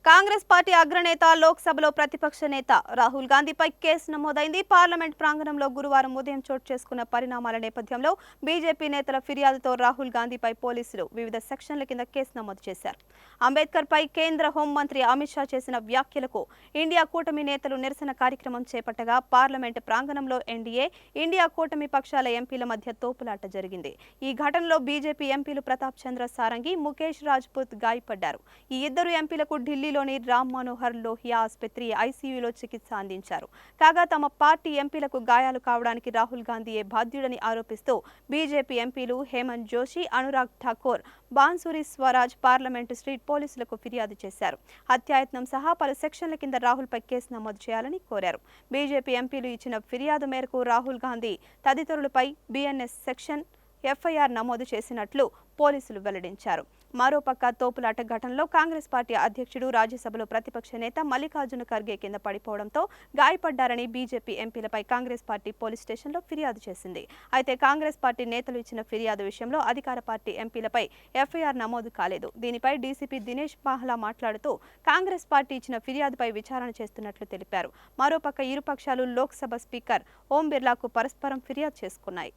Congress party అగ్రనేత లోక్సభలో ప్రతిపక్ష నేత రాహుల్ గాంధీపై కేసు నమోదైంది. పార్లమెంట్ ప్రాంగణంలో గురువారం ఉదయం చోటు చేసుకున్న పరిణామాల నేపథ్యంలో బీజేపీ నేతల ఫిర్యాదుతో రాహుల్ గాంధీపై పోలీసులు వివిధ సెక్షన్ల కింద కేసు నమోదు చేశారు. అంబేద్కర్ పై కేంద్ర హోంమంత్రి అమిత్ షా చేసిన వ్యాఖ్యలకు ఇండియా కూటమి నేతలు నిరసన కార్యక్రమం చేపట్టగా పార్లమెంట్ ప్రాంగణంలో ఎన్డీఏ, ఇండియా కూటమి పక్షాల ఎంపీల మధ్య తోపులాట జరిగింది. ఈ ఘటనలో బీజేపీ ఎంపీలు ప్రతాప్ చంద్ర సారంగి, ముఖేష్ రాజ్పుత్ గాయపడ్డారు. ఈ ఇద్దరు ఎంపీలకు ఢిల్లీలోని రామ్ మనోహర్ లోహియా ఆసుపత్రి ఐసీయూలో చికిత్స అందించారు. కాగా తమ పార్టీ ఎంపీలకు గాయాలు కావడానికి రాహుల్ గాంధీయే బాధ్యుడని ఆరోపిస్తూ బీజేపీ ఎంపీలు హేమంత్ జోషి, అనురాగ్ ఠాకూర్, బాన్సురి స్వరాజ్ పార్లమెంటు స్ట్రీట్ పోలీసులకు ఫిర్యాదు చేశారు. హత్యాయత్నం సహా పలు సెక్షన్ల కింద రాహుల్పై కేసు నమోదు చేయాలని కోరారు. బీజేపీ ఎంపీలు ఇచ్చిన ఫిర్యాదు మేరకు రాహుల్ గాంధీ తదితరులపై బీఎన్ఎస్ సెక్షన్ ఎఫ్ఐఆర్ నమోదు చేసినట్లు పోలీసులు వెల్లడించారు. మరోపక్క తోపులాట ఘటనలో కాంగ్రెస్ పార్టీ అధ్యక్షుడు, రాజ్యసభలో ప్రతిపక్ష నేత మల్లికార్జున ఖర్గే కింద పడిపోవడంతో గాయపడ్డారని బీజేపీ ఎంపీలపై కాంగ్రెస్ పార్టీ పోలీస్ స్టేషన్లో ఫిర్యాదు చేసింది. అయితే కాంగ్రెస్ పార్టీ నేతలు ఇచ్చిన ఫిర్యాదు విషయంలో అధికార పార్టీ ఎంపీలపై ఎఫ్ఐఆర్ నమోదు కాలేదు. దీనిపై డీసీపీ దినేష్ పాహ్లా మాట్లాడుతూ కాంగ్రెస్ పార్టీ ఇచ్చిన ఫిర్యాదుపై విచారణ చేస్తున్నట్లు తెలిపారు. మరోపక్క ఇరు పక్షాలు లోక్సభ స్పీకర్ ఓం బిర్లాకు పరస్పరం ఫిర్యాదు చేసుకున్నాయి.